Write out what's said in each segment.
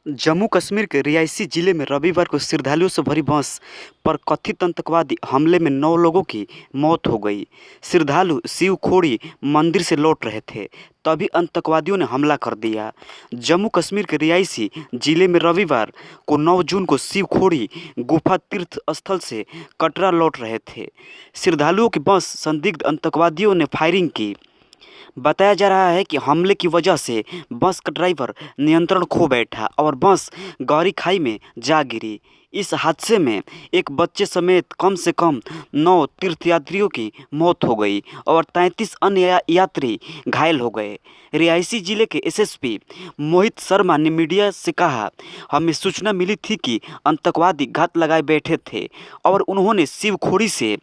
जम्मू कश्मीर के रियासी जिले में रविवार को श्रद्धालुओं से भरी बस पर कथित आतंकवादी हमले में 9 लोगों की मौत हो गई। श्रद्धालु शिवखोड़ी मंदिर से लौट रहे थे, तभी आतंकवादियों ने हमला कर दिया। जम्मू कश्मीर के रियासी जिले में रविवार को 9 जून को शिवखोड़ी गुफा तीर्थ स्थल से कटरा लौट रहे थे। श्रद्धालुओं की बस संदिग्ध आतंकवादियों ने फायरिंग की। बताया जा रहा है कि हमले की वजह से बस का ड्राइवर नियंत्रण खो बैठा और बस गहरी खाई में जा गिरी। इस हादसे में एक बच्चे समेत कम से कम 9 तीर्थयात्रियों की मौत हो गई और 33 अन्य यात्री घायल हो गए। रियासी जिले के एसएसपी मोहित शर्मा ने मीडिया से कहा, हमें सूचना मिली थी कि आतंकवादी घात लगाए बैठे थे और उन्होंने शिवखोड़ी से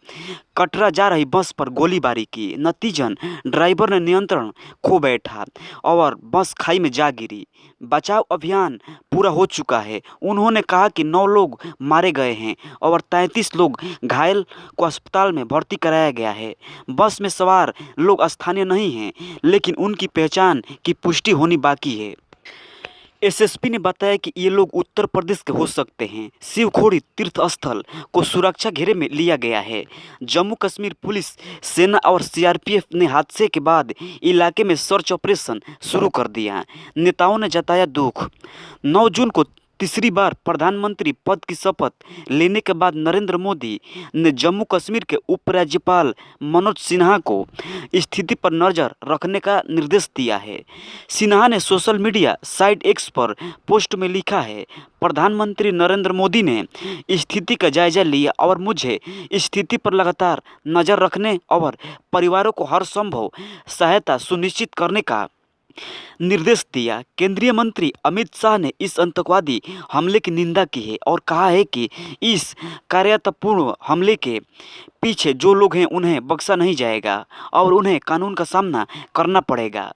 कटरा जा रही बस पर गोलीबारी की। नतीजन ड्राइवर ने नियंत्रण खो बैठा और बस खाई में जा गिरी। बचाव अभियान पूरा हो चुका है। उन्होंने कहा कि 9 लोग मारे गए हैं और 33 लोग घायल को अस्पताल में भर्ती कराया गया है। बस में सवार लोग स्थानीय नहीं हैं, लेकिन उनकी पहचान की पुष्टि होनी बाकी है। एसएसपी ने बताया कि ये लोग उत्तर प्रदेश के हो सकते हैं। शिवखोड़ी तीर्थ स्थल को सुरक्षा घेरे में लिया गया है। जम्मू कश्मीर पुलिस, सेना और सीआरपीएफ ने हादसे के बाद इलाके में सर्च ऑपरेशन शुरू कर दिया। नेताओं ने जताया दुख। 9 जून को तीसरी बार प्रधानमंत्री पद की शपथ लेने के बाद नरेंद्र मोदी ने जम्मू कश्मीर के उपराज्यपाल मनोज सिन्हा को स्थिति पर नज़र रखने का निर्देश दिया है। सिन्हा ने सोशल मीडिया साइट एक्स पर पोस्ट में लिखा है, प्रधानमंत्री नरेंद्र मोदी ने स्थिति का जायजा लिया और मुझे स्थिति पर लगातार नज़र रखने और परिवारों को हर संभव सहायता सुनिश्चित करने का निर्देश दिया। केंद्रीय मंत्री अमित शाह ने इस आतंकवादी हमले की निंदा की है और कहा है कि इस कायरतापूर्ण हमले के पीछे जो लोग हैं उन्हें बख्शा नहीं जाएगा और उन्हें कानून का सामना करना पड़ेगा।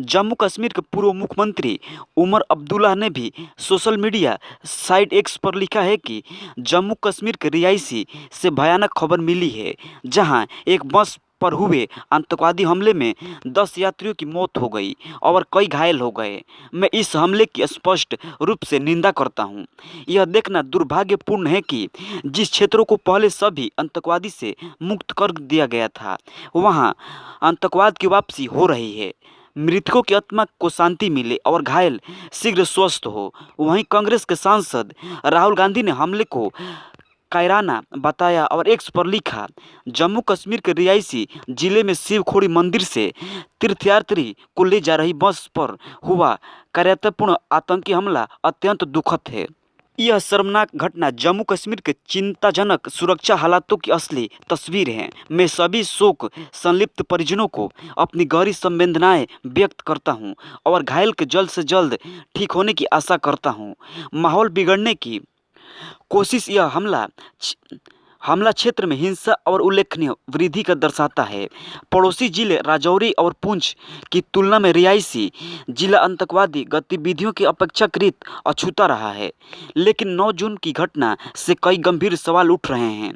जम्मू कश्मीर के पूर्व मुख्यमंत्री उमर अब्दुल्ला ने भी सोशल मीडिया साइट एक्स पर लिखा है कि जम्मू कश्मीर के रियासी से भयानक खबर मिली है, जहां एक बस पर हुए आतंकवादी हमले में 10 यात्रियों की मौत हो गई और कई घायल हो गए। मैं इस हमले की स्पष्ट रूप से निंदा करता हूं। यह देखना दुर्भाग्यपूर्ण है कि जिस क्षेत्रों को पहले सभी आतंकवादी से मुक्त कर दिया गया था, वहां आतंकवाद की वापसी हो रही है। मृतकों की आत्मा को शांति मिले और घायल शीघ्र स्वस्थ हो। वहीं कांग्रेस के सांसद राहुल गांधी ने हमले को कायराना बताया और एक्स पर लिखा, जम्मू कश्मीर के रियासी जिले में शिवखोड़ी मंदिर से तीर्थयात्री को ले जा रही बस पर हुआ कायरतापूर्ण आतंकी हमला अत्यंत दुखद है। यह शर्मनाक घटना जम्मू कश्मीर के चिंताजनक सुरक्षा हालातों की असली तस्वीर है। मैं सभी शोक संलिप्त परिजनों को अपनी गहरी संवेदनाएं व्यक्त करता हूं और घायल के जल्द से जल्द ठीक होने की आशा करता हूं। माहौल बिगड़ने की कोशिश यह हमला क्षेत्र में हिंसा और उल्लेखनीय वृद्धि का दर्शाता है। पड़ोसी जिले राजौरी और पुंछ की तुलना में रियासी जिला आतंकवादी गतिविधियों की अपेक्षाकृत अछूता रहा है, लेकिन 9 जून की घटना से कई गंभीर सवाल उठ रहे हैं।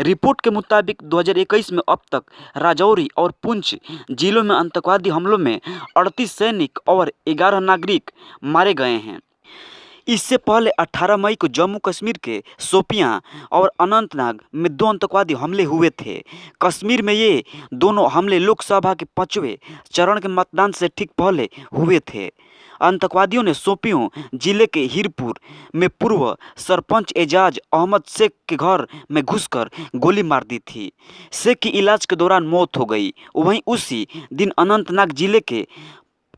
रिपोर्ट के मुताबिक 2021 में अब तक राजौरी और पुंछ जिलों में आतंकवादी हमलों में 38 सैनिक और 11 नागरिक मारे गए हैं। इससे पहले 18 मई को जम्मू कश्मीर के शोपियां और अनंतनाग में 2 आतंकवादी हमले हुए थे। कश्मीर में ये दोनों हमले लोकसभा के 5वें चरण के मतदान से ठीक पहले हुए थे। आतंकवादियों ने शोपियां जिले के हीरपुर में पूर्व सरपंच एजाज अहमद शेख के घर में घुसकर गोली मार दी थी। शेख की इलाज के दौरान मौत हो गई। वहीं उसी दिन अनंतनाग जिले के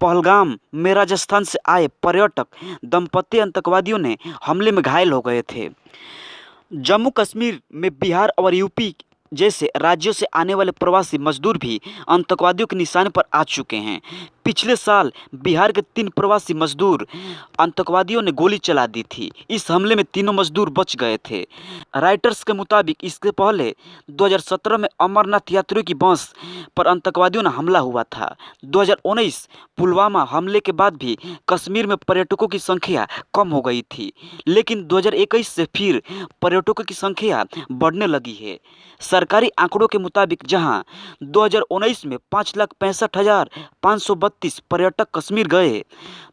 पहलगाम में राजस्थान से आए पर्यटक दंपति आतंकवादियों ने हमले में घायल हो गए थे। जम्मू कश्मीर में बिहार और यूपी जैसे राज्यों से आने वाले प्रवासी मजदूर भी आतंकवादियों के निशाने पर आ चुके हैं। पिछले साल बिहार के 3 प्रवासी मजदूर आतंकवादियों ने गोली चला दी थी। इस हमले में तीनों मजदूर बच गए थे। राइटर्स के मुताबिक इसके पहले 2017 में अमरनाथ यात्रियों की बस पर आतंकवादियों ने हमला हुआ था। 2019 पुलवामा हमले के बाद भी कश्मीर में पर्यटकों की संख्या कम हो गई थी, लेकिन 2021 से फिर पर्यटकों की संख्या बढ़ने लगी है। सरकारी आंकड़ों के मुताबिक जहां 2019 में 5,65,532 32 पर्यटक कश्मीर गए।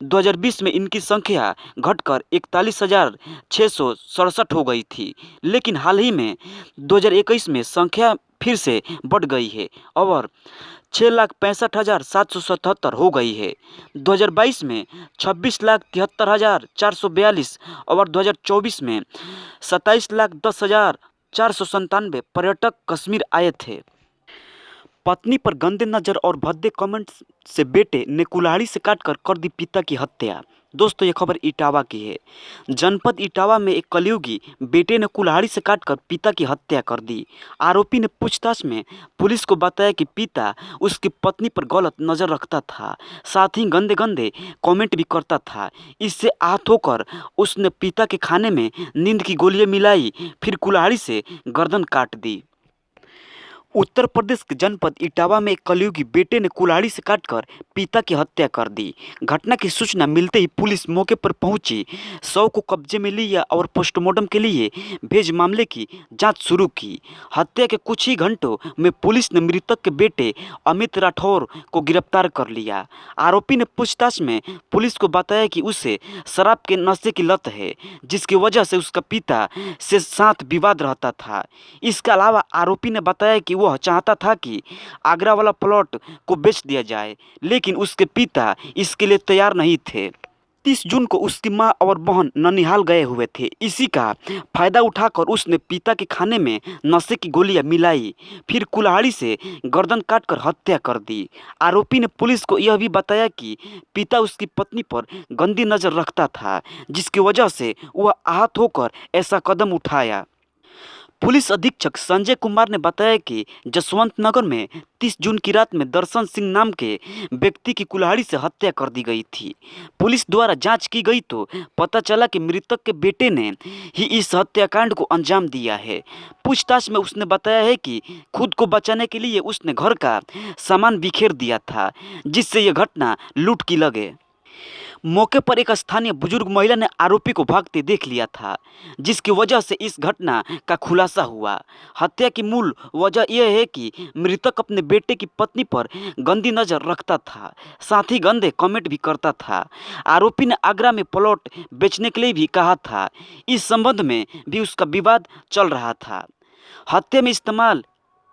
2020 में इनकी संख्या घटकर 41,667 हो गई थी, लेकिन हाल ही में 2021 में संख्या फिर से बढ़ गई है और 6,65,777 हो गई है। 2022 में 26,73,442 और 2024 में 27,10,497 पर्यटक कश्मीर आए थे। पत्नी पर गंदे नज़र और भद्दे कमेंट से बेटे ने कुल्हाड़ी से काटकर कर दी पिता की हत्या। दोस्तों, ये खबर इटावा की है। जनपद इटावा में एक कलयुगी बेटे ने कुल्हाड़ी से काटकर पिता की हत्या कर दी। आरोपी ने पूछताछ में पुलिस को बताया कि पिता उसकी पत्नी पर गलत नज़र रखता था, साथ ही गंदे गंदे कमेंट भी करता था। इससे आहत होकर उसने पिता के खाने में नींद की गोलियां मिलाई, फिर कुल्हाड़ी से गर्दन काट दी। उत्तर प्रदेश के जनपद इटावा में एक कलयुगी बेटे ने कुल्हाड़ी से काटकर पिता की हत्या कर दी। घटना की सूचना मिलते ही पुलिस मौके पर पहुंची, शव को कब्जे में लिया और पोस्टमार्टम के लिए भेज मामले की जांच शुरू की। हत्या के कुछ ही घंटों में पुलिस ने मृतक के बेटे अमित राठौर को गिरफ्तार कर लिया। आरोपी ने पूछताछ में पुलिस को बताया कि उसे शराब के नशे की लत है, जिसकी वजह से उसका पिता से साथ विवाद रहता था। इसके अलावा आरोपी ने बताया कि वह चाहता था कि आगरा वाला प्लॉट को बेच दिया जाए, लेकिन उसके पिता इसके लिए तैयार नहीं थे। 30 जून को उसकी मां और बहन ननिहाल गए हुए थे। इसी का फायदा उठाकर उसने पिता के खाने में नशे की गोलियां मिलाई, फिर कुल्हाड़ी से गर्दन काटकर हत्या कर दी। आरोपी ने पुलिस को यह भी बताया कि पिता उसकी पत्नी पर गंदी नज़र रखता था, जिसकी वजह से वह आहत होकर ऐसा कदम उठाया। पुलिस अधीक्षक संजय कुमार ने बताया कि जसवंत नगर में 30 जून की रात में दर्शन सिंह नाम के व्यक्ति की कुल्हाड़ी से हत्या कर दी गई थी। पुलिस द्वारा जांच की गई तो पता चला कि मृतक के बेटे ने ही इस हत्याकांड को अंजाम दिया है। पूछताछ में उसने बताया है कि खुद को बचाने के लिए उसने घर का सामान बिखेर दिया था, जिससे यह घटना लूट की लगे। मौके पर एक स्थानीय बुजुर्ग महिला ने आरोपी को भागते देख लिया था, जिसकी वजह से इस घटना का खुलासा हुआ। हत्या की मूल वजह यह है कि मृतक अपने बेटे की पत्नी पर गंदी नज़र रखता था, साथ ही गंदे कमेंट भी करता था। आरोपी ने आगरा में प्लॉट बेचने के लिए भी कहा था। इस संबंध में भी उसका विवाद चल रहा था। हत्या में इस्तेमाल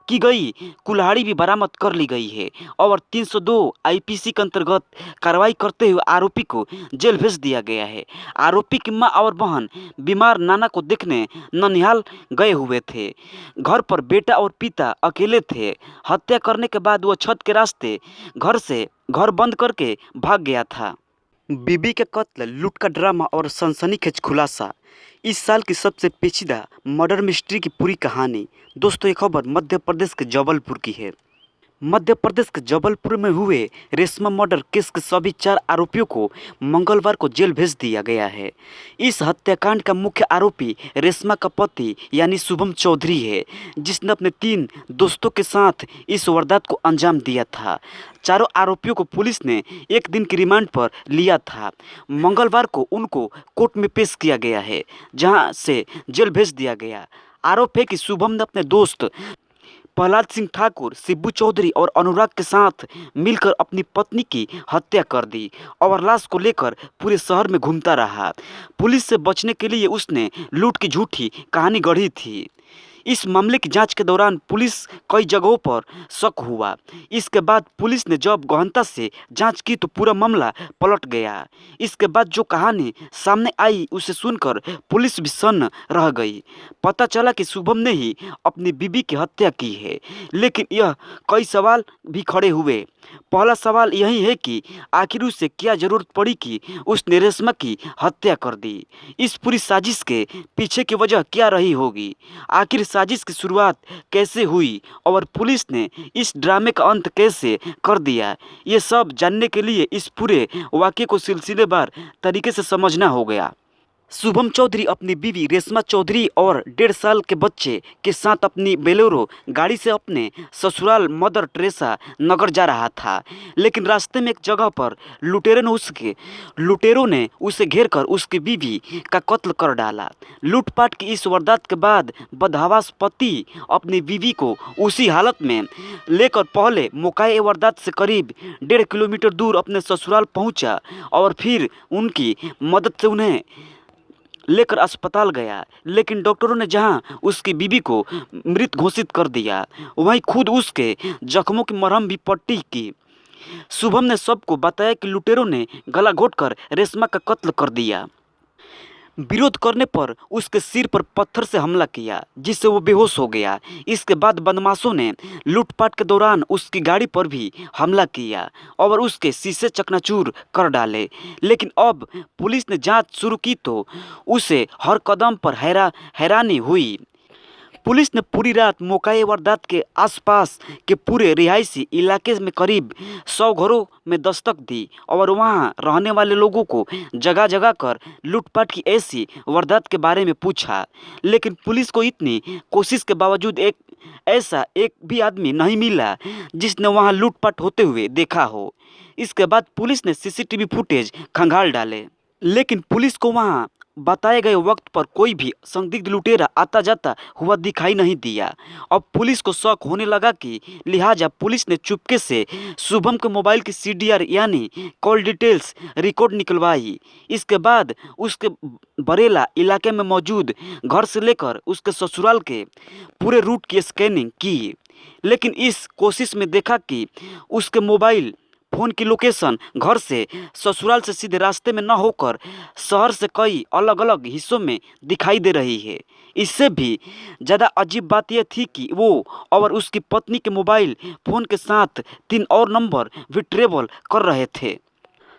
की गई कुल्हाड़ी भी बरामद कर ली गई है और 302 आईपीसी के अंतर्गत कार्रवाई करते हुए आरोपी को जेल भेज दिया गया है। आरोपी की मां और बहन बीमार नाना को देखने ननिहाल गए हुए थे। घर पर बेटा और पिता अकेले थे। हत्या करने के बाद वह छत के रास्ते घर बंद करके भाग गया था। बीबी के कत्ल, लूट का ड्रामा और सनसनीखेज खुलासा। इस साल की सबसे पेचीदा मर्डर मिस्ट्री की पूरी कहानी। दोस्तों, ये खबर मध्य प्रदेश के जबलपुर की है। मध्य प्रदेश के जबलपुर में हुए रेशमा मर्डर केस के सभी 4 आरोपियों को मंगलवार को जेल भेज दिया गया है। इस हत्याकांड का मुख्य आरोपी रेशमा का पति यानी शुभम चौधरी है, जिसने अपने 3 दोस्तों के साथ इस वारदात को अंजाम दिया था। चारों आरोपियों को पुलिस ने 1 दिन की रिमांड पर लिया था। मंगलवार को उनको कोर्ट में पेश किया गया है, जहां से जेल भेज दिया गया। आरोप है कि शुभम ने अपने दोस्त प्रहलाद सिंह ठाकुर, शिब्बू चौधरी और अनुराग के साथ मिलकर अपनी पत्नी की हत्या कर दी और लाश को लेकर पूरे शहर में घूमता रहा। पुलिस से बचने के लिए उसने लूट की झूठी कहानी गढ़ी थी। इस मामले की जांच के दौरान पुलिस कई जगहों पर शक हुआ। इसके बाद पुलिस ने जब गहनता से जांच की तो पूरा मामला पलट गया। इसके बाद जो कहानी सामने आई उसे सुनकर पुलिस भी सन्न रह गई। पता चला कि शुभम ने ही अपनी बीबी की हत्या की है, लेकिन यह कई सवाल भी खड़े हुए। पहला सवाल यही है कि आखिर उसे क्या जरूरत पड़ी कि उसने रेशमा की हत्या कर दी। इस पूरी साजिश के पीछे की वजह क्या रही होगी? आखिर साजिश की शुरुआत कैसे हुई और पुलिस ने इस ड्रामे का अंत कैसे कर दिया? ये सब जानने के लिए इस पूरे वाक़ये को सिलसिलेवार तरीके से समझना हो गया। शुभम चौधरी अपनी बीवी रेशमा चौधरी और 1.5 साल के बच्चे के साथ अपनी बोलेरो गाड़ी से अपने ससुराल मदर टेरेसा नगर जा रहा था। लेकिन रास्ते में एक जगह पर लुटेरों ने उसे घेर कर उसकी बीवी का कत्ल कर डाला। लूटपाट की इस वारदात के बाद बदहवास पति अपनी बीवी को उसी हालत में लेकर पहले मौके वारदात से करीब 1.5 किलोमीटर दूर अपने ससुराल पहुंचा और फिर उनकी मदद से उन्हें लेकर अस्पताल गया। लेकिन डॉक्टरों ने जहां उसकी बीवी को मृत घोषित कर दिया, वहीं खुद उसके जख्मों की मरहम भी पट्टी की। शुभम ने सबको बताया कि लुटेरों ने गला घोटकर रेशमा का कत्ल कर दिया। विरोध करने पर उसके सिर पर पत्थर से हमला किया, जिससे वो बेहोश हो गया। इसके बाद बदमाशों ने लूटपाट के दौरान उसकी गाड़ी पर भी हमला किया और उसके शीशे चकनाचूर कर डाले। लेकिन अब पुलिस ने जांच शुरू की तो उसे हर कदम पर हैरानी हुई। पुलिस ने पूरी रात मौके वारदात के आसपास के पूरे रिहायशी इलाके में करीब 100 घरों में दस्तक दी और वहां रहने वाले लोगों को जगह जगह कर लूटपाट की ऐसी वारदात के बारे में पूछा। लेकिन पुलिस को इतनी कोशिश के बावजूद एक भी आदमी नहीं मिला जिसने वहां लूटपाट होते हुए देखा हो। इसके बाद पुलिस ने सीसीटीवी फुटेज खंगाल डाले, लेकिन पुलिस को वहां बताए गए वक्त पर कोई भी संदिग्ध लुटेरा आता जाता हुआ दिखाई नहीं दिया। अब पुलिस को शक होने लगा कि लिहाजा पुलिस ने चुपके से शुभम के मोबाइल की सीडीआर यानी कॉल डिटेल्स रिकॉर्ड निकलवाई। इसके बाद उसके बरेला इलाके में मौजूद घर से लेकर उसके ससुराल के पूरे रूट की स्कैनिंग की। लेकिन इस कोशिश में देखा कि उसके मोबाइल फ़ोन की लोकेशन घर से ससुराल से सीधे रास्ते में न होकर शहर से कई अलग अलग हिस्सों में दिखाई दे रही है। इससे भी ज़्यादा अजीब बात यह थी कि वो और उसकी पत्नी के मोबाइल फ़ोन के साथ 3 और नंबर भी ट्रेवल कर रहे थे।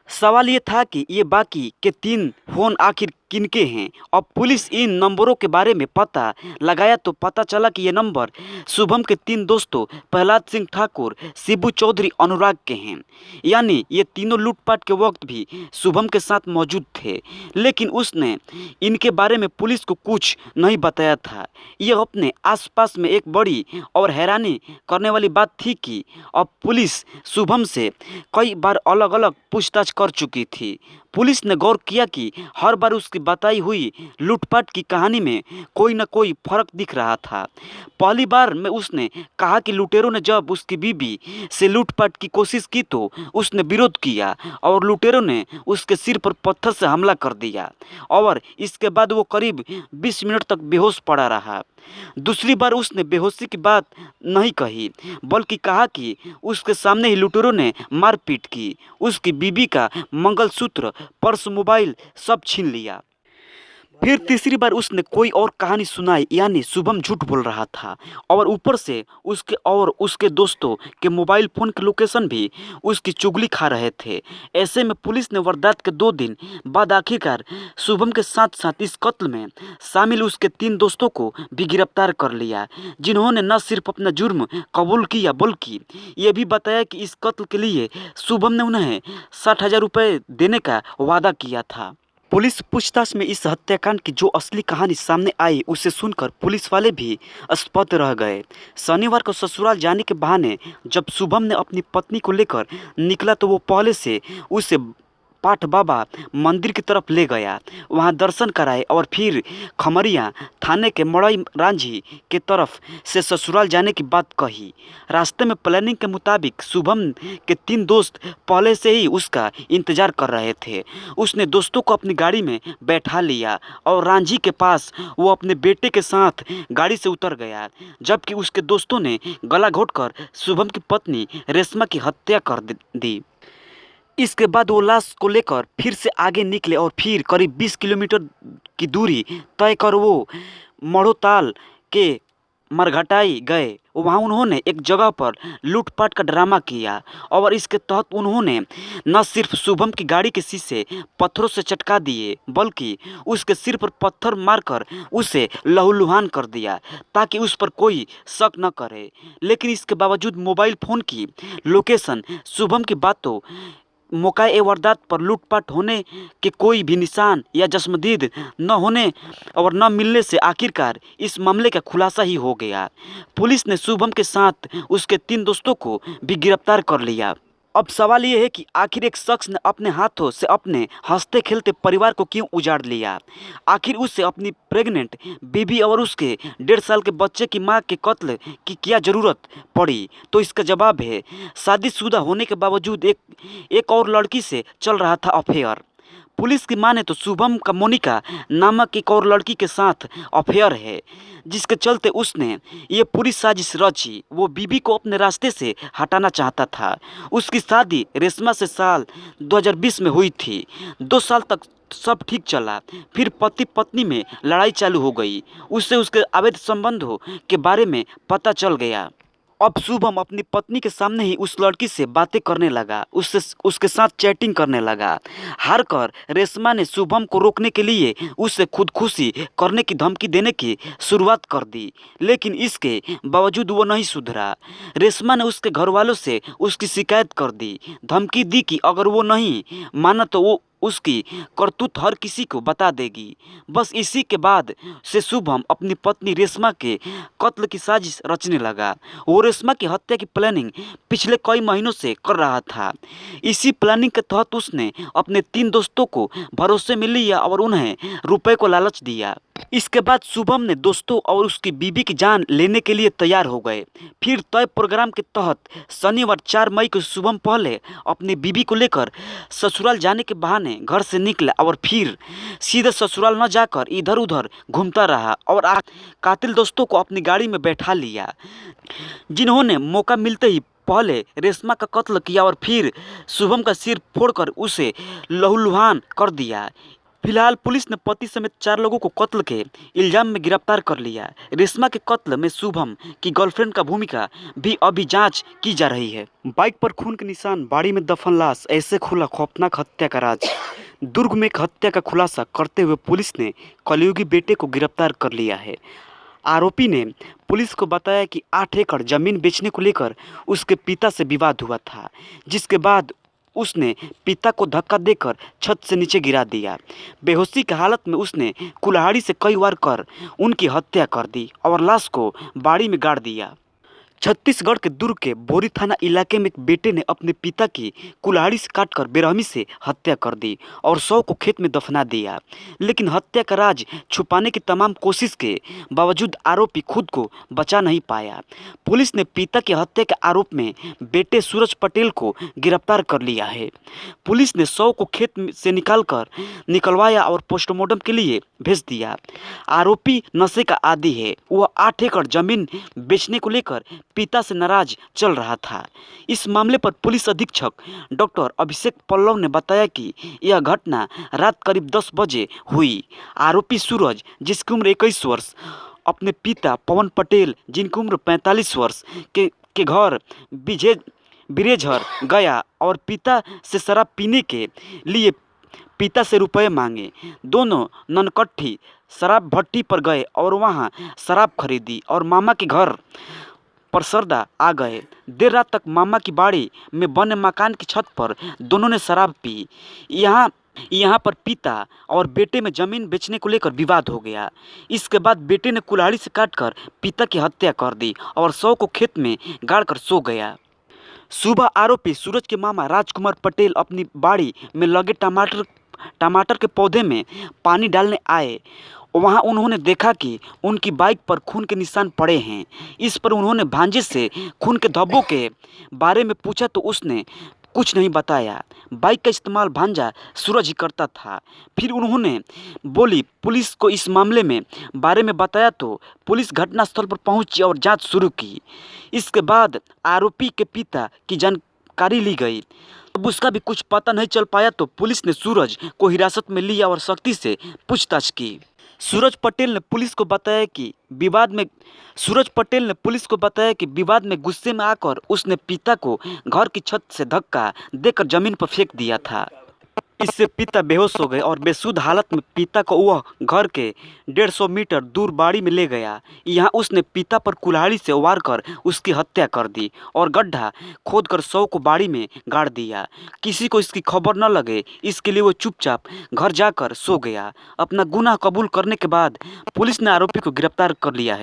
सवाल ये था कि ये बाकी के 3 फ़ोन आखिर किनके हैं। अब पुलिस इन नंबरों के बारे में पता लगाया तो पता चला कि ये नंबर शुभम के 3 दोस्तों प्रहलाद सिंह ठाकुर, शिबू चौधरी, अनुराग के हैं। यानी ये तीनों लूटपाट के वक्त भी शुभम के साथ मौजूद थे, लेकिन उसने इनके बारे में पुलिस को कुछ नहीं बताया था। यह अपने आसपास में एक बड़ी और हैरानी करने वाली बात थी कि अब पुलिस शुभम से कई बार अलग अलग पूछताछ कर चुकी थी। पुलिस ने गौर किया कि हर बार उसकी बताई हुई लूटपाट की कहानी में कोई न कोई फर्क दिख रहा था। पहली बार में उसने कहा कि लुटेरों ने जब उसकी बीवी से लूटपाट की कोशिश की तो उसने विरोध किया और लुटेरों ने उसके सिर पर पत्थर से हमला कर दिया और इसके बाद वो करीब 20 मिनट तक बेहोश पड़ा रहा। दूसरी बार उसने बेहोशी की बात नहीं कही, बल्कि कहा कि उसके सामने ही लुटेरों ने मारपीट की, उसकी बीवी का मंगलसूत्र, पर्स, मोबाइल सब छीन लिया। फिर तीसरी बार उसने कोई और कहानी सुनाई, यानी शुभम झूठ बोल रहा था और ऊपर से उसके दोस्तों के मोबाइल फ़ोन की लोकेशन भी उसकी चुगली खा रहे थे। ऐसे में पुलिस ने वारदात के 2 दिन बाद आखिरकार शुभम के साथ साथ इस कत्ल में शामिल उसके 3 दोस्तों को भी गिरफ्तार कर लिया, जिन्होंने न सिर्फ अपना जुर्म कबूल किया बल्कि ये भी बताया कि इस कत्ल के लिए शुभम ने उन्हें 60,000 रुपये देने का वादा किया था। पुलिस पूछताछ में इस हत्याकांड की जो असली कहानी सामने आई उसे सुनकर पुलिस वाले भी स्तब्ध रह गए। शनिवार को ससुराल जाने के बहाने जब शुभम ने अपनी पत्नी को लेकर निकला तो वो पहले से उसे पाठ बाबा मंदिर की तरफ ले गया, वहां दर्शन कराए और फिर खमरिया थाने के मड़ई रांझी के तरफ से ससुराल जाने की बात कही। रास्ते में प्लानिंग के मुताबिक शुभम के 3 दोस्त पहले से ही उसका इंतजार कर रहे थे। उसने दोस्तों को अपनी गाड़ी में बैठा लिया और रांझी के पास वो अपने बेटे के साथ गाड़ी से उतर गया, जबकि उसके दोस्तों ने गला घोटकर शुभम की पत्नी रेशमा की हत्या कर दी। इसके बाद वो लाश को लेकर फिर से आगे निकले और फिर करीब 20 किलोमीटर की दूरी तय कर वो मड़ोताल के मरघटाई गए। वहाँ उन्होंने एक जगह पर लूटपाट का ड्रामा किया और इसके तहत उन्होंने न सिर्फ शुभम की गाड़ी के शीशे पत्थरों से चटका दिए बल्कि उसके सिर पर पत्थर मारकर उसे लहूलुहान कर दिया ताकि उस पर कोई शक न करे। लेकिन इसके बावजूद मोबाइल फ़ोन की लोकेशन शुभम की बातों मौका वारदात पर लूटपाट होने के कोई भी निशान या जस्मदीद न होने और न मिलने से आखिरकार इस मामले का खुलासा ही हो गया। पुलिस ने शुभम के साथ उसके 3 दोस्तों को भी गिरफ्तार कर लिया। अब सवाल ये है कि आखिर एक शख्स ने अपने हाथों से अपने हंसते खेलते परिवार को क्यों उजाड़ लिया। आखिर उसे अपनी प्रेग्नेंट बीबी और उसके 1.5 साल के बच्चे की मां के कत्ल की क्या ज़रूरत पड़ी। तो इसका जवाब है, शादीशुदा होने के बावजूद एक और लड़की से चल रहा था अफेयर। पुलिस की माने तो शुभम का मोनिका नामक एक और लड़की के साथ अफेयर है, जिसके चलते उसने ये पूरी साजिश रची। वो बीबी को अपने रास्ते से हटाना चाहता था। उसकी शादी रेशमा से साल 2020 में हुई थी। 2 साल तक सब ठीक चला, फिर पति पत्नी में लड़ाई चालू हो गई। उससे उसके अवैध संबंधों के बारे में पता चल गया। अब शुभम अपनी पत्नी के सामने ही उस लड़की से बातें करने लगा, उसके साथ चैटिंग करने लगा। हार कर रेशमा ने शुभम को रोकने के लिए उसे खुदकुशी करने की धमकी देने की शुरुआत कर दी, लेकिन इसके बावजूद वो नहीं सुधरा। रेशमा ने उसके घर वालों से उसकी शिकायत कर दी, धमकी दी कि अगर वो नहीं माना तो वो उसकी करतूत हर किसी को बता देगी। बस इसी के बाद से शुभम अपनी पत्नी रेशमा के कत्ल की साजिश रचने लगा। वो रेशमा की हत्या की प्लानिंग पिछले कई महीनों से कर रहा था। इसी प्लानिंग के तहत उसने अपने 3 दोस्तों को भरोसे में लिया और उन्हें रुपए को लालच दिया। इसके बाद शुभम ने दोस्तों और उसकी बीबी की जान लेने के लिए तैयार हो गए। फिर तय प्रोग्राम के तहत शनिवार 4 मई को शुभम पहले अपनी बीबी को लेकर ससुराल जाने के बहाने घर से निकला और फिर सीधे ससुराल न जाकर इधर उधर घूमता रहा और कातिल दोस्तों को अपनी गाड़ी में बैठा लिया, जिन्होंने मौका मिलते ही पहले रेशमा का कत्ल किया और फिर शुभम का सिर फोड़कर उसे लहूलुहान कर दिया। फिलहाल पुलिस ने पति समेत 4 लोगों को कत्ल के इल्जाम में गिरफ्तार कर लिया। रेशमा के कत्ल में शुभम की गर्लफ्रेंड का भूमिका भी अभी जांच की जा रही है। बाइक पर खून के निशान, बाड़ी में दफन लाश, ऐसे खुला खौफनाक हत्या का राज। दुर्ग में एक हत्या का खुलासा करते हुए पुलिस ने कलयुगी बेटे को गिरफ्तार कर लिया है। आरोपी ने पुलिस को बताया कि 8 एकड़ जमीन बेचने को लेकर उसके पिता से विवाद हुआ था, जिसके बाद उसने पिता को धक्का देकर छत से नीचे गिरा दिया। बेहोशी की हालत में उसने कुल्हाड़ी से कई वार कर उनकी हत्या कर दी और लाश को बाड़ी में गाड़ दिया। छत्तीसगढ़ के दुर्ग के बोरी थाना इलाके में एक बेटे ने अपने पिता की कुल्हाड़ी से काटकर बेरहमी से हत्या कर दी और शव को खेत में दफना दिया। लेकिन हत्या का राज छुपाने की तमाम कोशिश के बावजूद आरोपी खुद को बचा नहीं पाया। पुलिस ने पिता की हत्या के आरोप में बेटे सूरज पटेल को गिरफ्तार कर लिया है। पुलिस ने शव को खेत से निकलवाया और पोस्टमार्टम के लिए भेज दिया। आरोपी नशे का आदी है। वह 8 एकड़ जमीन बेचने को लेकर पिता से नाराज चल रहा था। इस मामले पर पुलिस अधीक्षक डॉक्टर अभिषेक पल्लव ने बताया कि यह घटना रात करीब 10 बजे हुई। आरोपी सूरज, जिसकी उम्र 21 वर्ष, अपने पिता पवन पटेल, जिनकी उम्र 45 वर्ष, के घर बिरेझर गया और पिता से शराब पीने के लिए पिता से रुपए मांगे। दोनों ननकट्ठी शराब भट्टी पर गए और वहां शराब खरीदी और मामा के घर परसरदा आ गए। देर रात तक मामा की बाड़ी में बने मकान की छत पर दोनों ने शराब पी। यहाँ पर पिता और बेटे में जमीन बेचने को लेकर विवाद हो गया। इसके बाद बेटे ने कुल्हाड़ी से काटकर पिता की हत्या कर दी और शव को खेत में गाड़कर सो गया। सुबह आरोपी सूरज के मामा राजकुमार पटेल अपनी बाड़ी में लगे टमाटर के पौधे में पानी डालने आए। वहां उन्होंने देखा कि उनकी बाइक पर खून के निशान पड़े हैं। इस पर उन्होंने भांजे से खून के धब्बों के बारे में पूछा तो उसने कुछ नहीं बताया। बाइक का इस्तेमाल भांजा सूरज ही करता था। फिर उन्होंने बोली पुलिस को इस मामले में बारे में बताया तो पुलिस घटनास्थल पर पहुंची और जांच शुरू की। इसके बाद आरोपी के पिता की जानकारी ली गई। अब उसका भी कुछ पता नहीं चल पाया तो पुलिस ने सूरज को हिरासत में लिया और सख्ती से पूछताछ की। सूरज पटेल ने पुलिस को बताया कि विवाद में गुस्से में आकर उसने पिता को घर की छत से धक्का देकर जमीन पर फेंक दिया था। इससे पिता बेहोश हो गए और बेसुध हालत में पिता को वह घर के 150 मीटर दूर बाड़ी में ले गया। यहाँ उसने पिता पर कुल्हाड़ी से वार कर उसकी हत्या कर दी और गड्ढा खोदकर शव को बाड़ी में गाड़ दिया। किसी को इसकी खबर न लगे इसके लिए वो चुपचाप घर जाकर सो गया। अपना गुनाह कबूल करने के बाद पुलिस ने आरोपी को गिरफ्तार कर लिया है।